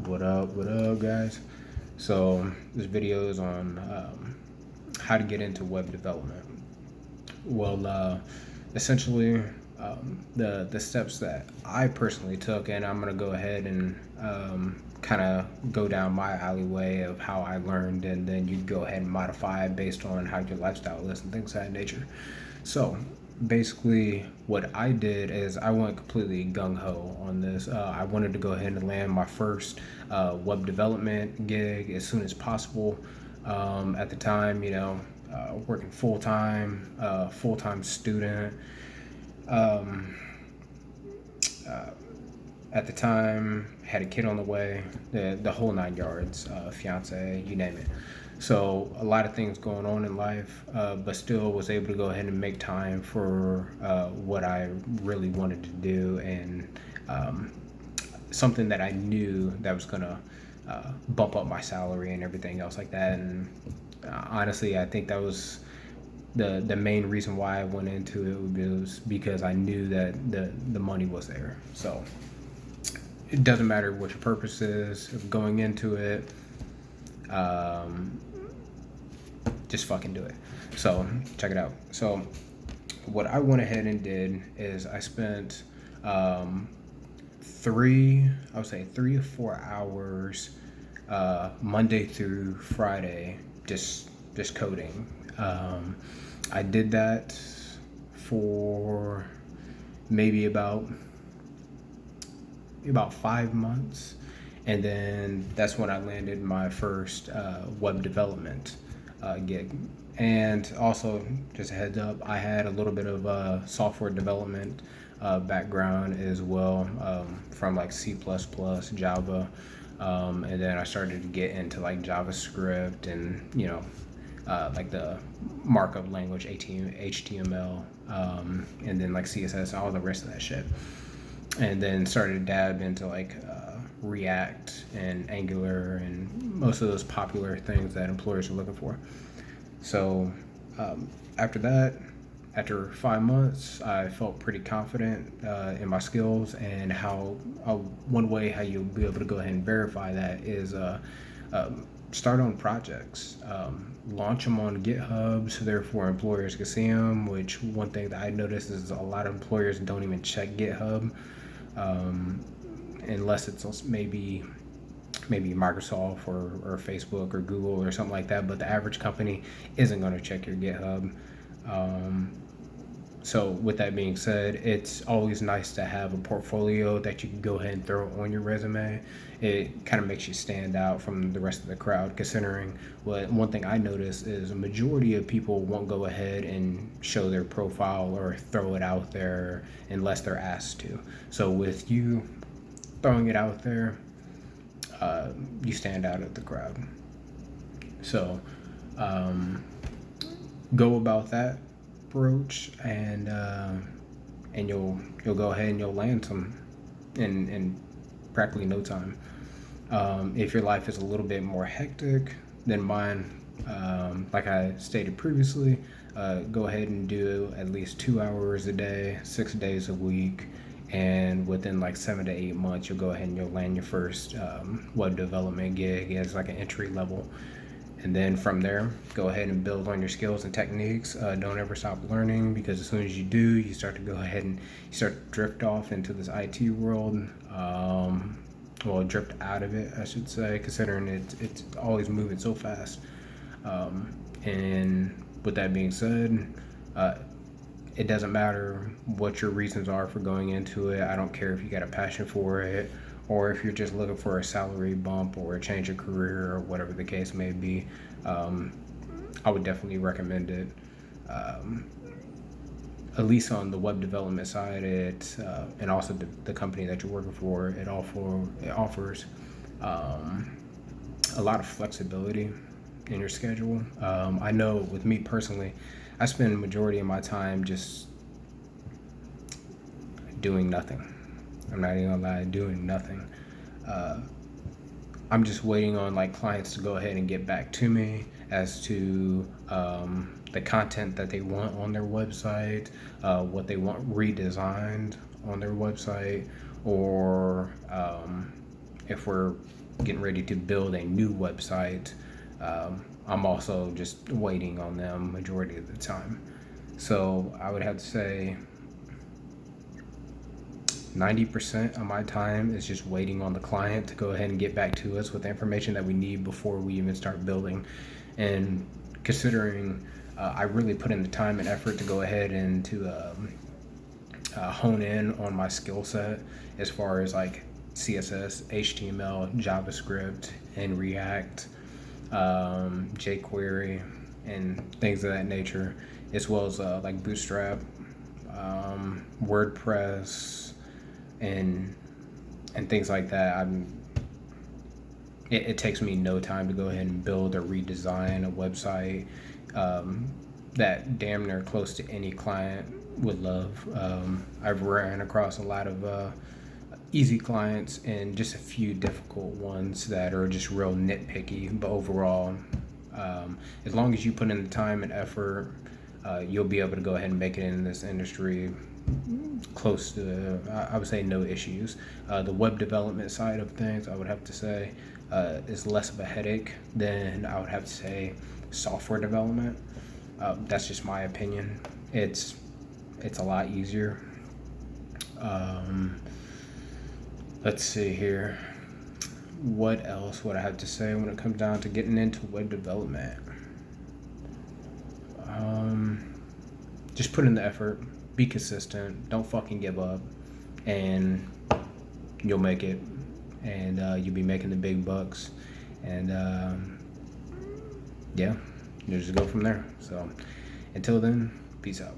What up, guys? So this video is on how to get into web development. Well, essentially, the steps that I personally took, and I'm gonna go ahead and kind of go down my alleyway of how I learned, and then you go ahead and modify it based on how your lifestyle is and things of that nature. So basically what I did is I went completely gung-ho on this. I wanted to go ahead and land my first web development gig as soon as possible. At the time, working full-time student. Um, at the time, had a kid on the way, the whole nine yards, fiance, you name it. So a lot of things going on in life, but still was able to go ahead and make time for what I really wanted to do, and something that I knew that was gonna bump up my salary and everything else like that. And honestly, I think that was the main reason why I went into it, was because I knew that the money was there. So it doesn't matter what your purpose is of going into it. Just fucking do it. So check it out. So what I went ahead and did is I spent I would say 3 to 4 hours Monday through Friday just coding. I did that for maybe about 5 months, and then that's when I landed my first web development gig. And also, just a heads up, I had a little bit of software development background as well, from like C++, Java, and then I started to get into like JavaScript and like the markup language, HTML, and then like CSS, all the rest of that shit. And then started to dab into like React and Angular and most of those popular things that employers are looking for. So after that, after 5 months, I felt pretty confident in my skills, and one way how you'll be able to go ahead and verify that is start on projects, launch them on GitHub, so therefore employers can see them. Which one thing that I noticed is a lot of employers don't even check GitHub, unless it's maybe Microsoft or Facebook or Google or something like that. But the average company isn't going to check your GitHub. So with that being said, it's always nice to have a portfolio that you can go ahead and throw on your resume. It kind of makes you stand out from the rest of the crowd, considering one thing I noticed is a majority of people won't go ahead and show their profile or throw it out there unless they're asked to. So with you throwing it out there, you stand out of the crowd. So go about that approach, and you'll go ahead and you'll land some in practically no time. If your life is a little bit more hectic than mine, like I stated previously, go ahead and do at least 2 hours a day, 6 days a week, and within like 7 to 8 months, you'll go ahead and you'll land your first web development gig as like an entry level. And then from there, go ahead and build on your skills and techniques. Don't ever stop learning, because as soon as you do, you start to go ahead and you start to drift off into this IT world. Drift out of it, I should say, considering it's always moving so fast. And with that being said, it doesn't matter what your reasons are for going into it. I don't care if you got a passion for it, or if you're just looking for a salary bump or a change of career or whatever the case may be. I would definitely recommend it. At least on the web development side, and also the company that you're working for, it offers a lot of flexibility in your schedule. I know with me personally, I spend the majority of my time just doing nothing. I'm not even gonna lie, doing nothing. I'm just waiting on like clients to go ahead and get back to me as to the content that they want on their website, what they want redesigned on their website, or if we're getting ready to build a new website, I'm also just waiting on them majority of the time. So I would have to say 90% of my time is just waiting on the client to go ahead and get back to us with the information that we need before we even start building. And considering I really put in the time and effort to go ahead and to hone in on my skill set as far as like CSS, HTML, JavaScript, and React, jQuery, and things of that nature, as well as like Bootstrap, WordPress, and things like that. It takes me no time to go ahead and build or redesign a website that damn near close to any client would love. I've ran across a lot of easy clients and just a few difficult ones that are just real nitpicky, but overall, as long as you put in the time and effort, you'll be able to go ahead and make it in this industry close to, I would say, no issues. The web development side of things, I would have to say, is less of a headache than I would have to say software development. That's just my opinion. It's a lot easier. Let's see here. What else would I have to say when it comes down to getting into web development? Just put in the effort, be consistent, don't fucking give up, and you'll make it. And you'll be making the big bucks. And yeah, you just go from there. So until then, peace out.